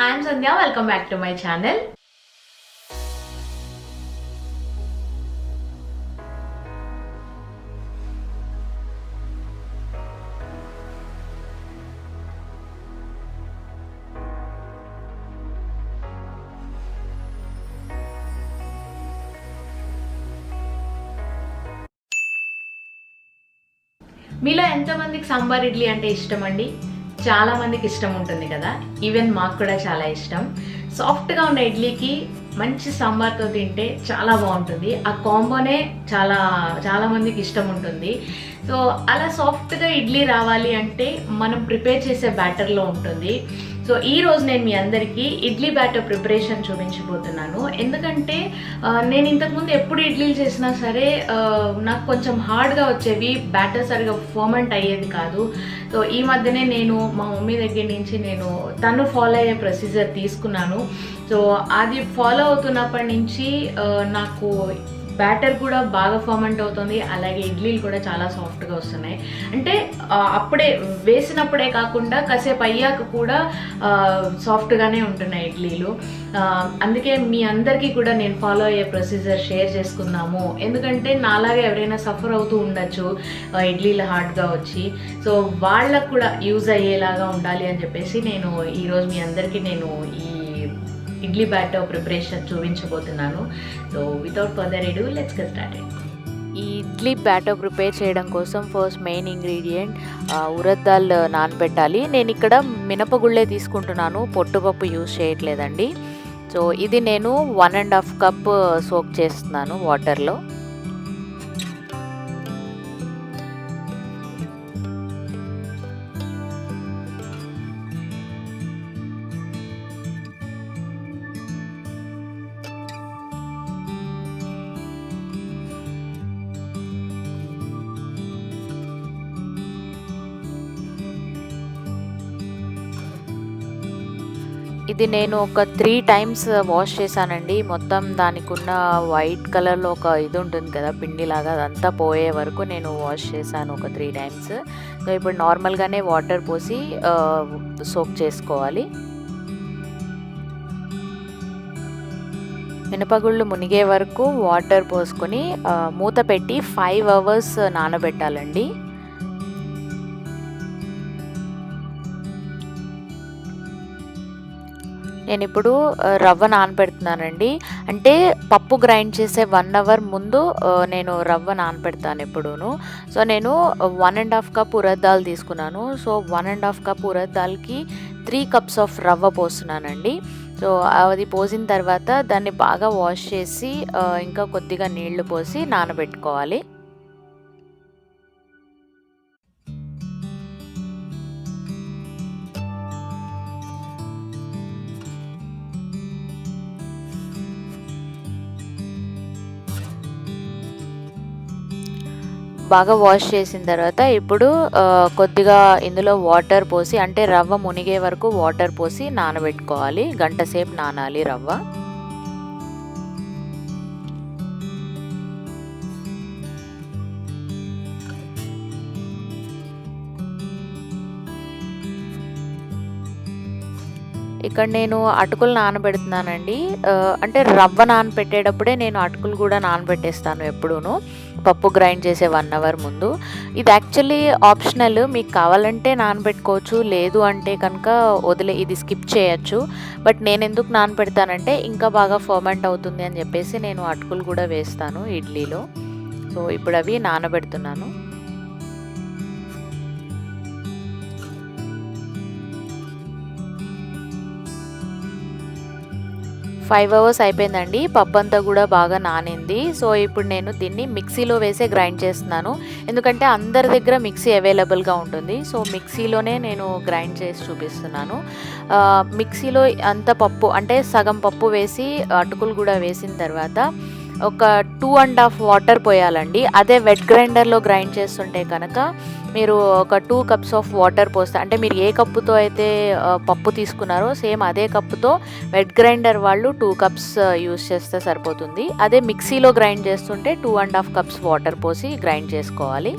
I am Sandhya. Welcome back to my channel. మీలో ఎంతమందికి సాంబార్ ఇడ్లీ అంటే ఇష్టం అండి? చాలా మందికి ఇష్టం ఉంటుంది కదా. ఈవెన్ మాకు కూడా చాలా ఇష్టం. సాఫ్ట్గా ఉన్న ఇడ్లీకి మంచి సాంబార్తో తింటే చాలా బాగుంటుంది. ఆ కాంబోనే చాలా మందికి ఇష్టం ఉంటుంది. సో అలా సాఫ్ట్గా ఇడ్లీ రావాలి అంటే మనం ప్రిపేర్ చేసే బ్యాటర్లో ఉంటుంది. సో ఈరోజు నేను మీ అందరికీ ఇడ్లీ బ్యాటర్ ప్రిపరేషన్ చూపించబోతున్నాను. ఎందుకంటే నేను ఇంతకుముందు ఎప్పుడు ఇడ్లీలు చేసినా సరే నాకు కొంచెం హార్డ్గా వచ్చేవి, బ్యాటర్ సరిగా ఫర్మెంట్ అయ్యేది కాదు. సో ఈ మధ్యనే నేను మా మమ్మీ దగ్గర నుంచి తను ఫాలో అయ్యే ప్రొసీజర్ తీసుకున్నాను. సో అది ఫాలో అవుతున్నప్పటి నుంచి నాకు బ్యాటర్ కూడా బాగా ఫర్మెంట్ అవుతుంది. అలాగే ఇడ్లీలు కూడా చాలా సాఫ్ట్గా వస్తున్నాయి. అంటే అప్పుడే వేసినప్పుడే కాకుండా కాసేపు అయ్యాక కూడా సాఫ్ట్గానే ఉంటున్నాయి ఇడ్లీలు. అందుకే మీ అందరికీ కూడా నేను ఫాలో అయ్యే ప్రొసీజర్ షేర్ చేసుకుందాము. ఎందుకంటే నాలాగే ఎవరైనా సఫర్ అవుతూ ఉండొచ్చు ఇడ్లీలు హార్డ్గా వచ్చి. సో వాళ్ళకు కూడా యూజ్ అయ్యేలాగా ఉండాలి అని చెప్పేసి నేను ఈరోజు మీ అందరికీ ఈ ఇడ్లీ బ్యాటర్ ప్రిపరేషన్ చూపించబోతున్నాను. So without further ఎడు let's get started. ఈ ఇడ్లీ బ్యాటర్ ప్రిపేర్ చేయడం కోసం first main ingredient urad dal నానబెట్టాలి. నేను ఇక్కడ మినపగుళ్ళే తీసుకుంటున్నాను, పొట్టుపప్పు యూజ్ చేయట్లేదండి. సో ఇది నేను 1.5 కప్ సోక్ చేస్తున్నాను వాటర్లో. ఇది నేను ఒక 3 టైమ్స్ వాష్ చేశానండి. మొత్తం దానికి ఉన్న వైట్ కలర్లో ఒక ఇది ఉంటుంది కదా పిండిలాగా, అదంతా పోయే వరకు నేను వాష్ చేశాను ఒక 3 టైమ్స్. సో ఇప్పుడు నార్మల్గానే వాటర్ పోసి సోక్ చేసుకోవాలి. మినపగుళ్ళు మునిగే వరకు వాటర్ పోసుకొని మూత పెట్టి 5 అవర్స్ నానబెట్టాలండి. నేను ఇప్పుడు రవ్వ నానబెడుతున్నానండి. అంటే పప్పు గ్రైండ్ చేసే 1 అవర్ ముందు నేను రవ్వ నానబెడతాను ఎప్పుడూను. సో నేను 1.5 కప్ ఉరద్ దాల్ తీసుకున్నాను. సో 1.5 కప్ ఉరద్ దాల్కి 3 కప్స్ ఆఫ్ రవ్వ పోస్తున్నానండి. సో అది పోసిన తర్వాత దాన్ని బాగా వాష్ చేసి ఇంకా కొద్దిగా నీళ్లు పోసి నానబెట్టుకోవాలి. బాగా వాష్ చేసిన తర్వాత ఇప్పుడు కొద్దిగా ఇందులో వాటర్ పోసి, అంటే రవ్వ మునిగే వరకు వాటర్ పోసి నానబెట్టుకోవాలి. గంట సేపు నానాలి రవ్వ. ఇక్కడ నేను అటుకులు నానబెడుతున్నానండి. అంటే రవ్వ నానబెట్టేటప్పుడే నేను అటుకులు కూడా నానబెట్టేస్తాను ఎప్పుడూను, పప్పు గ్రైండ్ చేసే 1 అవర్ ముందు. ఇది యాక్చువల్లీ ఆప్షనల్, మీకు కావాలంటే నానబెట్టుకోవచ్చు, లేదు అంటే కనుక ఇది స్కిప్ చేయొచ్చు. బట్ నేను ఎందుకు నానబెడతానంటే ఇంకా బాగా ఫర్మెంట్ అవుతుంది అని చెప్పేసి నేను అటుకులు కూడా వేస్తాను ఇడ్లీలో. సో ఇప్పుడు అవి నానబెడుతున్నాను. 5 అవర్స్ అయిపోయిందండి. పప్పు అంతా కూడా బాగా నానింది. సో ఇప్పుడు నేను దీన్ని మిక్సీలో వేసే గ్రైండ్ చేస్తున్నాను. ఎందుకంటే అందరి దగ్గర మిక్సీ అవైలబుల్గా ఉంటుంది. సో మిక్సీలోనే నేను గ్రైండ్ చేసి చూపిస్తున్నాను. మిక్సీలో అంత పప్పు అంటే సగం పప్పు వేసి అటుకులు కూడా వేసిన తర్వాత ఒక 2.5 వాటర్ పోయాలండి. అదే వెట్ గ్రైండర్లో గ్రైండ్ చేస్తుంటే కనుక మీరు ఒక 2 కప్స్ ఆఫ్ వాటర్ పోస్తే, అంటే మీరు ఏ కప్పుతో అయితే పప్పు తీసుకున్నారో సేమ్ అదే కప్పుతో వెట్ గ్రైండర్ వాళ్ళు 2 కప్స్ యూస్ చేస్తే సరిపోతుంది. అదే మిక్సీలో గ్రైండ్ చేస్తుంటే 2.5 కప్స్ వాటర్ పోసి గ్రైండ్ చేసుకోవాలి.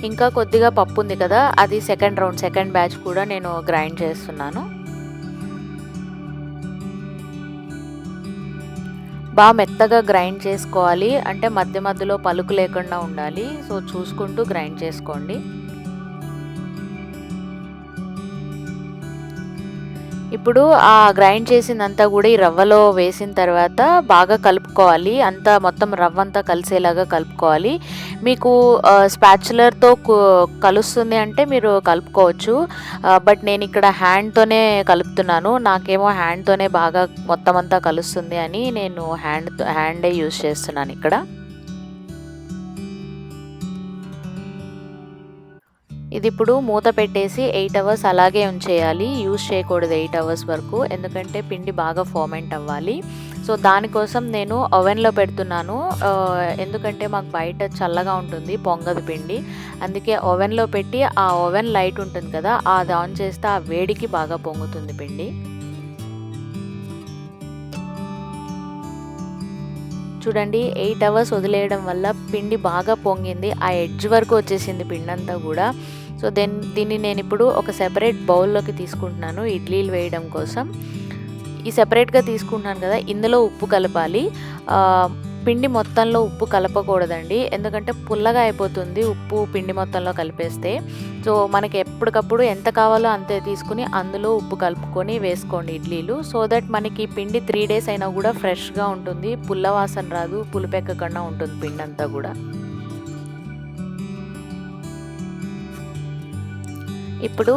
ఇంకా కొద్దిగా పప్పు ఉంది కదా, అది సెకండ్ బ్యాచ్ కూడా నేను గ్రైండ్ చేస్తున్నాను. బాగా మెత్తగా గ్రైండ్ చేసుకోవాలి, అంటే మధ్య మధ్యలో పలుకు లేకుండా ఉండాలి. సో చూసుకుంటూ గ్రైండ్ చేసుకోండి. ఇప్పుడు ఆ గ్రైండ్ చేసిందంతా కూడా ఈ రవ్వలో వేసిన తర్వాత బాగా కలుపుకోవాలి. అంతా మొత్తం రవ్వంతా కలిసేలాగా కలుపుకోవాలి. మీకు స్పాచులర్తో కలుస్తుంది అంటే మీరు కలుపుకోవచ్చు. బట్ నేను ఇక్కడ హ్యాండ్తోనే కలుపుతున్నాను. నాకేమో హ్యాండ్తోనే బాగా మొత్తం అంతా కలుస్తుంది అని నేను హ్యాండే యూజ్ చేస్తున్నాను ఇక్కడ. ఇది ఇప్పుడు మూత పెట్టేసి 8 అవర్స్ అలాగే ఉంచేయాలి. యూజ్ చేయకూడదు 8 అవర్స్ వరకు, ఎందుకంటే పిండి బాగా ఫర్మెంట్ అవ్వాలి. సో దానికోసం నేను ఓవెన్లో పెడుతున్నాను. ఎందుకంటే మాకు బయట చల్లగా ఉంటుంది, పొంగదు పిండి. అందుకే ఓవెన్లో పెట్టి ఆ ఓవెన్ లైట్ ఉంటుంది కదా, అది ఆన్ చేస్తే ఆ వేడికి బాగా పొంగుతుంది పిండి. చూడండి 8 అవర్స్ వదిలేయడం వల్ల పిండి బాగా పొంగింది. ఆ ఎడ్జ్ వరకు వచ్చేసింది పిండి అంతా కూడా. సో దీన్ని నేను ఇప్పుడు ఒక సెపరేట్ బౌల్లోకి తీసుకుంటున్నాను ఇడ్లీలు వేయడం కోసం. ఈ సెపరేట్గా తీసుకుంటున్నాను కదా, ఇందులో ఉప్పు కలపాలి. పిండి మొత్తంలో ఉప్పు కలపకూడదండి, ఎందుకంటే పుల్లగా అయిపోతుంది ఉప్పు పిండి మొత్తంలో కలిపేస్తే. సో మనకి ఎప్పటికప్పుడు ఎంత కావాలో అంతే తీసుకుని అందులో ఉప్పు కలుపుకొని వేసుకోండి ఇడ్లీలు. సో దట్ మనకి పిండి 3 days అయినా కూడా ఫ్రెష్గా ఉంటుంది, పుల్ల వాసన రాదు, పులుపెక్కకుండా ఉంటుంది పిండి అంతా కూడా. ఇప్పుడు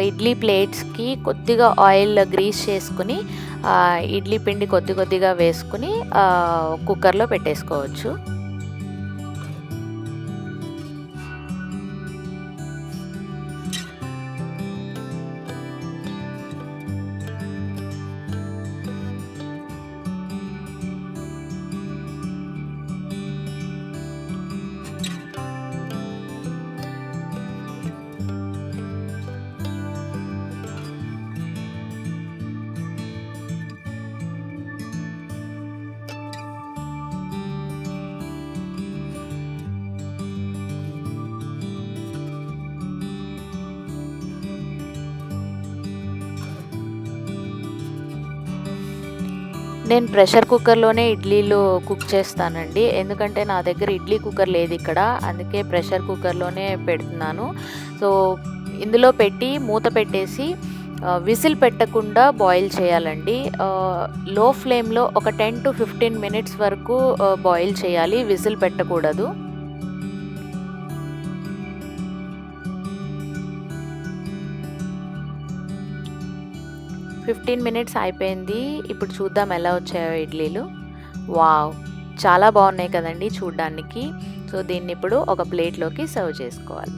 ఇడ్లీ ప్లేట్స్కి కొద్దిగా ఆయిల్ గ్రీస్ చేసుకుని ఇడ్లీ పిండి కొద్దిగా వేసుకుని కుక్కర్లో పెట్టేసుకోవచ్చు. నేను ప్రెషర్ కుక్కర్లోనే ఇడ్లీలు కుక్ చేస్తానండి, ఎందుకంటే నా దగ్గర ఇడ్లీ కుక్కర్ లేదు ఇక్కడ, అందుకే ప్రెషర్ కుక్కర్లోనే పెడుతున్నాను. సో ఇందులో పెట్టి మూత పెట్టేసి విజిల్ పెట్టకుండా బాయిల్ చేయాలండి. లో ఫ్లేమ్లో ఒక 10 to 15 minutes వరకు బాయిల్ చేయాలి, విజిల్ పెట్టకూడదు. ఫిఫ్టీన్ మినిట్స్ అయిపోయింది. ఇప్పుడు చూద్దాం ఎలా వచ్చాయో ఇడ్లీలు. వావ్, చాలా బాగున్నాయి కదండి చూడ్డానికి. సో దీన్ని ఇప్పుడు ఒక ప్లేట్లోకి సర్వ్ చేసుకోవాలి.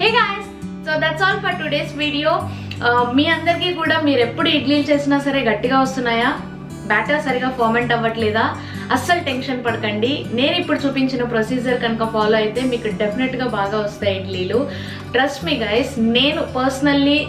Hey guys, so that's all for today's video. మీ అందరికీ కూడా మీరు ఎప్పుడు ఇడ్లీలు చేసినా సరే గట్టిగా వస్తున్నాయా, బ్యాటర్ సరిగా ఫర్మెంట్ అవ్వట్లేదా, అస్సలు టెన్షన్ పడకండి. నేను ఇప్పుడు చూపించిన ప్రొసీజర్ కనుక ఫాలో అయితే మీకు డెఫినెట్గా బాగా వస్తాయి ఇడ్లీలు. ట్రస్ట్ మీ గైస్, నేను పర్సనల్లీ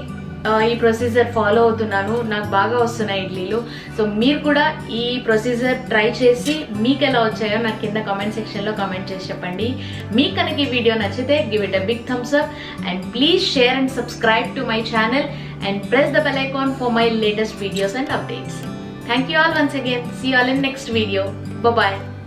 ఈ ప్రొసీజర్ ఫాలో అవుతున్నాను, నాకు బాగా వస్తున్నాయి ఇడ్లీలు. సో మీరు కూడా ఈ ప్రొసీజర్ ట్రై చేసి మీకు ఎలా వచ్చాయో నాకు కింద కామెంట్ సెక్షన్లో కామెంట్ చేసి చెప్పండి. మీకు కనుక ఈ వీడియో నచ్చితే give it a big thumbs up and please share and subscribe to my channel and press the bell icon for my latest videos and updates. Thank you all once again. See you all in next video. Bye bye.